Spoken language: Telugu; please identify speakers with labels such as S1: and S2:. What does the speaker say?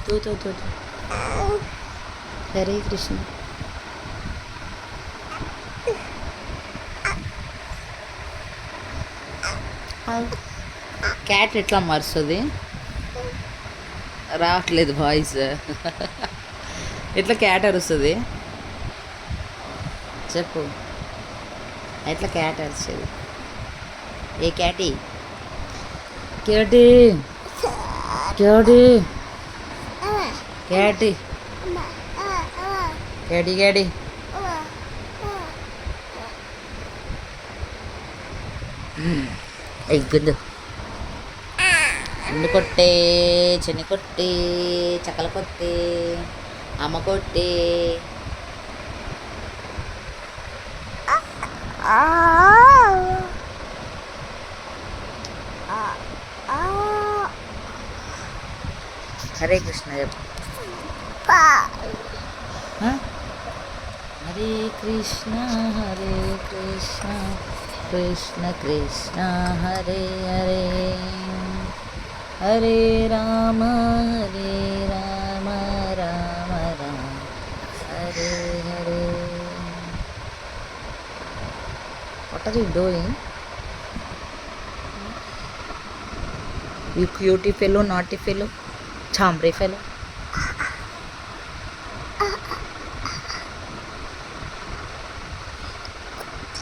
S1: తూ. హరే కృష్ణ. క్యాట్ ఎట్లా మరుస్తుంది? రావట్లేదు వాయిస్. ఎట్లా క్యాట్ అరుస్తుంది చెప్పు. ఎట్లా క్యాట్ అరిచేది? ఏ క్యాటీ? క్యాటీ క్యాటీ క్యాటీ క్యాటీ క్యాటీ. ఎగ్గుందు ఎండు కొట్టే, చెన్ని కొట్టే, చక్కల కొట్టే, అమ్మ కొట్టే. హరే కృష్ణ చెప్పు. Hare Krishna Hare Krishna Krishna Krishna Hare Hare, Hare Rama Rama Rama Hare Hare. What are you doing? You cutie fellow, naughty fellow, chambray fellow.